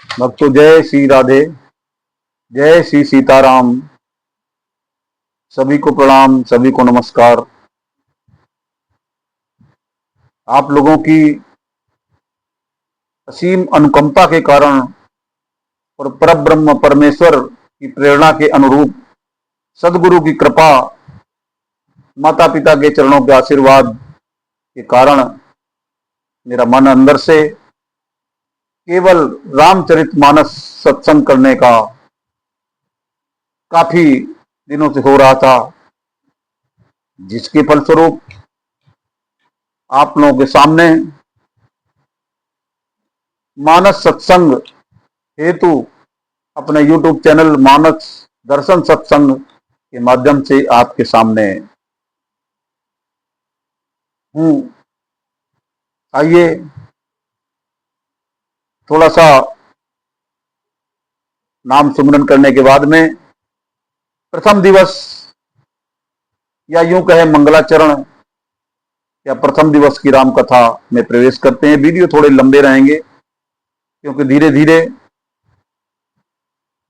भक्तों, जय श्री राधे, जय श्री सीताराम। सभी को प्रणाम, सभी को नमस्कार। आप लोगों की असीम अनुकंपा के कारण और परब्रह्म परमेश्वर की प्रेरणा के अनुरूप, सदगुरु की कृपा, माता पिता के चरणों के आशीर्वाद के कारण मेरा मन अंदर से केवल रामचरितमानस सत्संग करने का काफी दिनों से हो रहा था, जिसके फलस्वरूप आप लोगों के सामने मानस सत्संग हेतु अपने YouTube चैनल मानस दर्शन सत्संग के माध्यम से आपके सामने हूं। आइए थोड़ा सा नाम सुमरन करने के बाद में प्रथम दिवस या यूं कहे मंगलाचरण या प्रथम दिवस की राम कथा में प्रवेश करते हैं। वीडियो थोड़े लंबे रहेंगे क्योंकि धीरे धीरे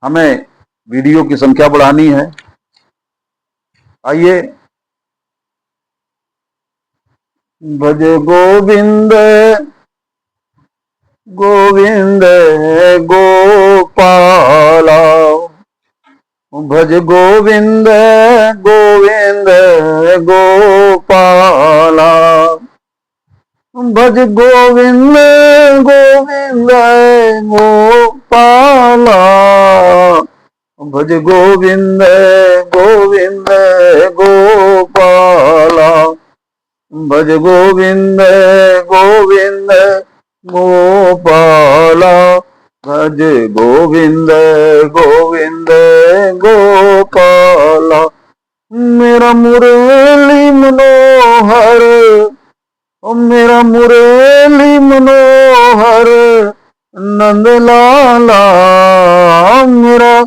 हमें वीडियो की संख्या बढ़ानी है। आइए। भज गोविंद गोविंद गोपाला, भज गोविंद गोविंद गोपाला, भज गोविंद गोविंद गोपाला, भज गोविंद गोविंद गोपाला, भज गोविंद गोविंद गोपाला, भज गोविंद गोविंद गोपाला। मेरा मुरली मनोहर, मेरा मुरली मनोहर नंद लाला, मेरा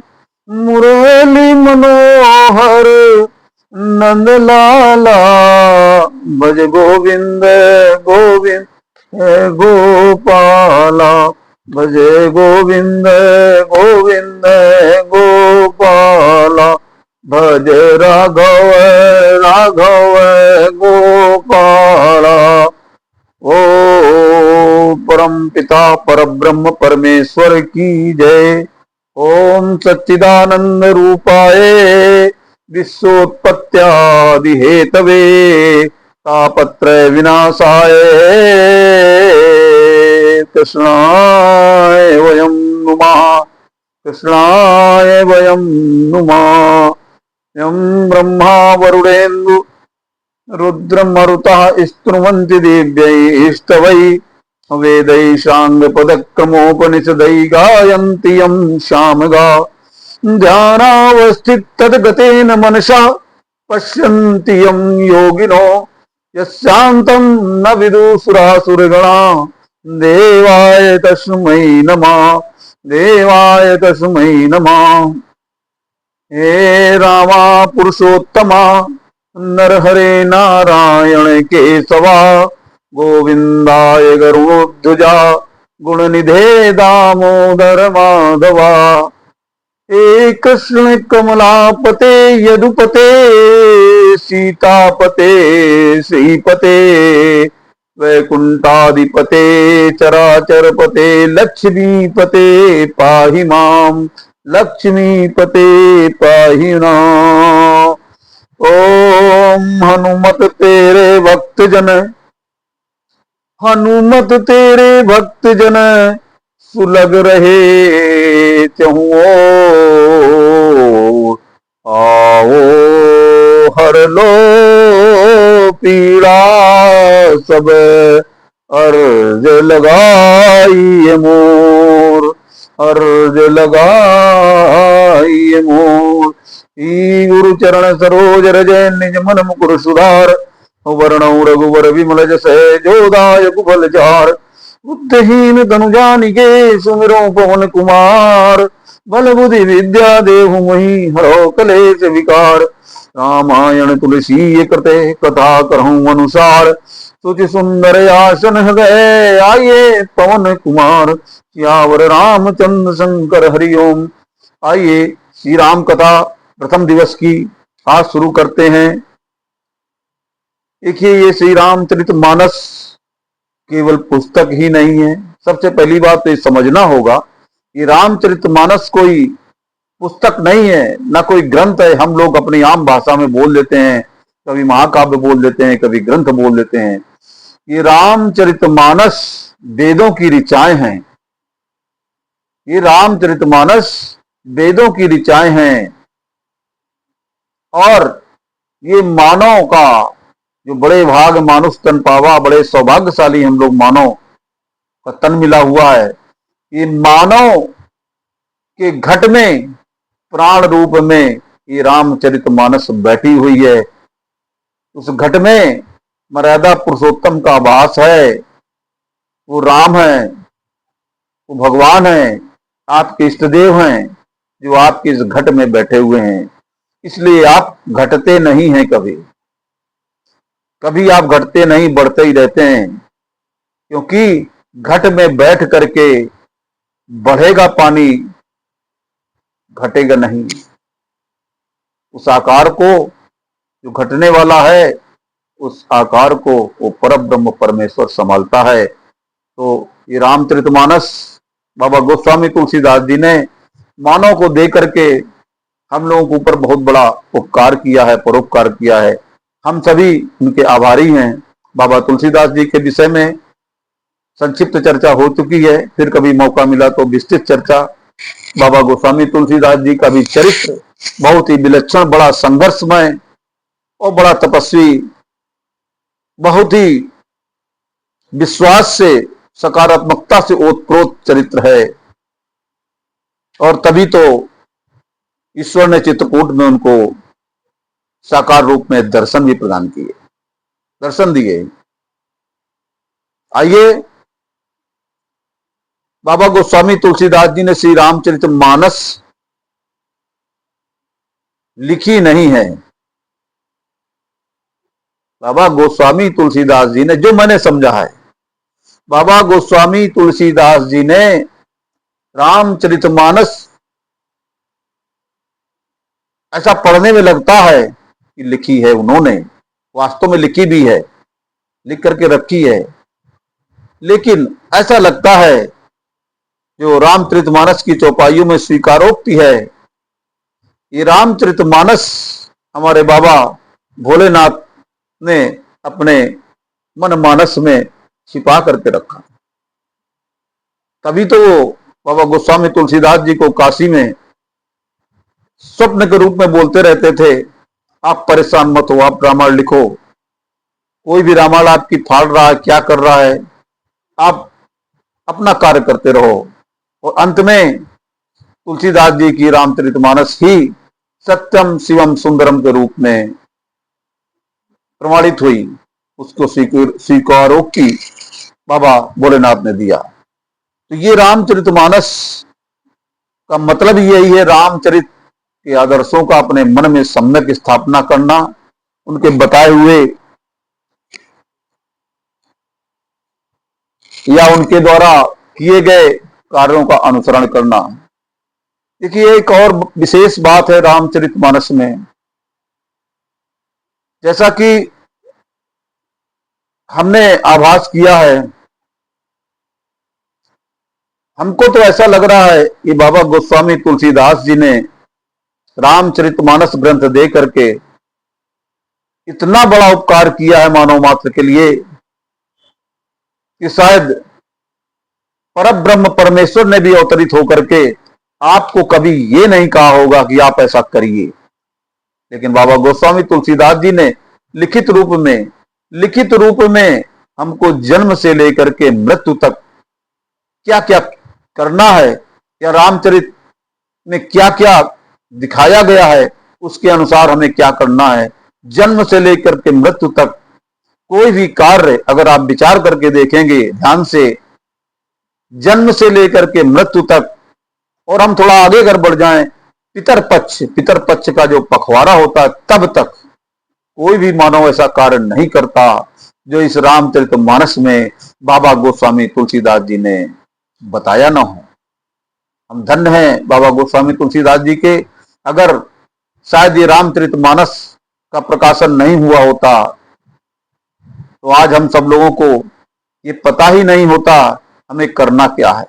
मुरली मनोहर नंद लाला, भज गोविंद गोविंद गोपाला, भज गोविंद गोविंद गोपाला, भज राघव राघव गोपाला। ओ परम पिता परब्रह्म परमेश्वर की जय। ओम सच्चिदानंद रूपाय विश्वोत्पत्त्यादि हेतवे तापत्रय विनाशाय कृष्णाय वयं नुमः, कृष्णाय वयं नुमः। यं ब्रह्मा वरुणेन्दु रुद्रमरुतः स्तुवन्ति दिव्यैस्तवै वेदैः साङ्गपदक्रमोपनिषदै गायन्ति यं सामगा। ध्यानावस्थिततद्गतेन मनसा पश्यन्ति यं योगिनो यस्यान्तं न विदुषुरासुरगणा। देवाय तस्मै नमः, देवाय तस्मै नमः। हे रामा पुरुषोत्तमा नरहरे नारायण केशवा, गोविंदाय गरुड़ध्वजा गुणनिधे दामोदर माधवा। हे कृष्ण कमलापते यदुपते सीतापते श्रीपते वैकुंठाधिपते चराचरपते लक्ष्मीपते पाहि मां, लक्ष्मीपते पाहि नाम। ओम हनुमत तेरे भक्त जन, हनुमत तेरे भक्त जन सुलग रहे त्यों ओर। आओ हर लो पीड़ा सब अर्ज लगाइए मोर, अर्ज लगाइए मोर। गुरु चरण सरोज रज निज मन मुकुर सुधार, वर्णौ रघुवर विमल जसै जोदायक फल चार। बुद्धहीन तनु जानिके सुमिरो पवन कुमार, बल बुद्धि विद्या देहु मोहि हरो कलेश विकार। रामायण तुलसी कृते कथा कहूँ अनुसार, सुचि सुंदर आसन हृदय आइए पवन कुमार सियावर रामचंद्र शंकर हरिओम। आइए श्री राम कथा प्रथम दिवस की आज शुरू करते हैं। देखिए, ये श्री रामचरितमानस केवल पुस्तक ही नहीं है। सबसे पहली बात तो ये समझना होगा, ये रामचरितमानस कोई पुस्तक नहीं है, ना कोई ग्रंथ है। हम लोग अपनी आम भाषा में बोल देते हैं, कभी महाकाव्य बोल देते हैं, कभी ग्रंथ बोल देते हैं। ये रामचरितमानस वेदों की ऋचाएं हैं। ये रामचरितमानस वेदों की ऋचाएं हैं और ये मानव का जो बड़े भाग मानुष तन पावा, बड़े सौभाग्यशाली हम लोग मानव का तन मिला हुआ है। ये मानव के घट में प्राण रूप में ये रामचरितमानस बैठी हुई है। उस घट में मर्यादा पुरुषोत्तम का वास है। वो राम है, वो भगवान है, आपके इष्ट देव हैं जो आपके इस घट में बैठे हुए हैं। इसलिए आप घटते नहीं हैं, कभी कभी आप घटते नहीं, बढ़ते ही रहते हैं। क्योंकि घट में बैठ करके बढ़ेगा पानी, घटेगा नहीं। उस आकार को जो घटने वाला है, उस आकार को वो परब्रह्म परमेश्वर संभालता है। तो ये रामचरितमानस बाबा गोस्वामी तुलसीदास जी ने मानव को दे करके हम लोगों के ऊपर बहुत बड़ा उपकार किया है, परोपकार किया है। हम सभी उनके आभारी हैं। बाबा तुलसीदास जी के विषय में संक्षिप्त चर्चा हो चुकी है, फिर कभी मौका मिला तो विस्तृत चर्चा। बाबा गोस्वामी तुलसीदास जी का भी चरित्र बहुत ही विलक्षण, बड़ा संघर्षमय और बड़ा तपस्वी, बहुत ही विश्वास से, सकारात्मकता से ओतप्रोत चरित्र है। और तभी तो ईश्वर ने चित्रकूट में उनको साकार रूप में दर्शन भी प्रदान किए, दर्शन दिए। आइए, बाबा गोस्वामी तुलसीदास जी ने श्री रामचरितमानस लिखी नहीं है। बाबा गोस्वामी तुलसीदास जी ने, जो मैंने समझा है, बाबा गोस्वामी तुलसीदास जी ने रामचरितमानस, ऐसा पढ़ने में लगता है कि लिखी है उन्होंने, वास्तव में लिखी भी है, लिख करके रखी है। लेकिन ऐसा लगता है जो रामचरितमानस की चौपाइयों में स्वीकारोक्ति है, ये रामचरितमानस हमारे बाबा भोलेनाथ ने अपने मन मानस में छिपा करके रखा। तभी तो वो बाबा गोस्वामी तुलसीदास जी को काशी में स्वप्न के रूप में बोलते रहते थे, आप परेशान मत हो, आप रामायण लिखो। कोई भी रामायण आपकी फाड़ रहा है, क्या कर रहा है, आप अपना कार्य करते रहो। और अंत में तुलसीदास जी की रामचरितमानस ही सत्यम शिवम सुंदरम के रूप में प्रमाणित हुई। उसको स्वीकारोक्ति बाबा भोलेनाथ ने दिया। तो ये रामचरितमानस का मतलब यही है, रामचरित के आदर्शों का अपने मन में सम्यक स्थापना करना, उनके बताए हुए या उनके द्वारा किए गए कार्यों का अनुसरण करना। देखिए, एक और विशेष बात है रामचरितमानस में, जैसा कि हमने आभास किया है, हमको तो ऐसा लग रहा है कि बाबा गोस्वामी तुलसीदास जी ने रामचरितमानस ग्रंथ दे करके इतना बड़ा उपकार किया है मानव मात्र के लिए कि शायद परब्रह्म परमेश्वर ने भी अवतरित होकर के आपको कभी ये नहीं कहा होगा कि आप ऐसा करिए। लेकिन बाबा गोस्वामी तुलसीदास जी ने लिखित रूप में हमको जन्म से लेकर के मृत्यु तक क्या क्या करना है, या रामचरित में क्या क्या दिखाया गया है, उसके अनुसार हमें क्या करना है। जन्म से लेकर के मृत्यु तक कोई भी कार्य अगर आप विचार करके देखेंगे ध्यान से, जन्म से लेकर के मृत्यु तक, और हम थोड़ा आगे अगर बढ़ जाएं, पितर पक्ष का जो पखवाड़ा होता है, तब तक कोई भी मानव ऐसा कार्य नहीं करता जो इस रामचरितमानस में बाबा गोस्वामी तुलसीदास जी ने बताया ना हो। हम धन्य हैं बाबा गोस्वामी तुलसीदास जी के। अगर शायद ये रामचरितमानस का प्रकाशन नहीं हुआ होता तो आज हम सब लोगों को ये पता ही नहीं होता हमें करना क्या है।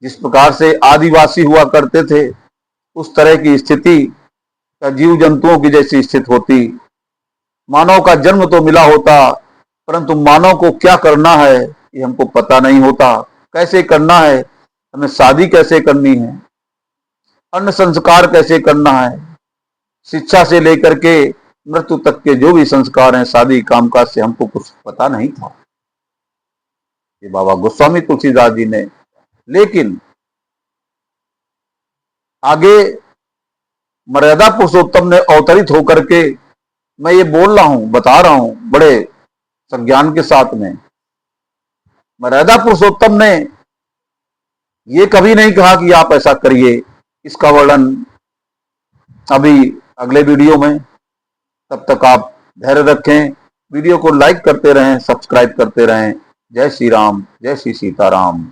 जिस प्रकार से आदिवासी हुआ करते थे उस तरह की स्थिति का जीव जंतुओं की जैसी स्थिति होती। मानव का जन्म तो मिला होता परंतु मानव को क्या करना है ये हमको पता नहीं होता। कैसे करना है, हमें शादी कैसे करनी है, अन्न संस्कार कैसे करना है, शिक्षा से लेकर के मृत्यु तक के जो भी संस्कार हैं, शादी कामकाज से हमको कुछ पता नहीं था। ये बाबा गोस्वामी तुलसीदास जी ने, लेकिन आगे मर्यादा पुरुषोत्तम ने अवतरित होकर के, मैं ये बोल रहा हूं, बता रहा हूं बड़े संज्ञान के साथ में, मर्यादा पुरुषोत्तम ने ये कभी नहीं कहा कि आप ऐसा करिए। इसका वर्णन अभी अगले वीडियो में। तब तक आप धैर्य रखें, वीडियो को लाइक करते रहें, सब्सक्राइब करते रहें। जय श्री राम, जय श्री सीताराम।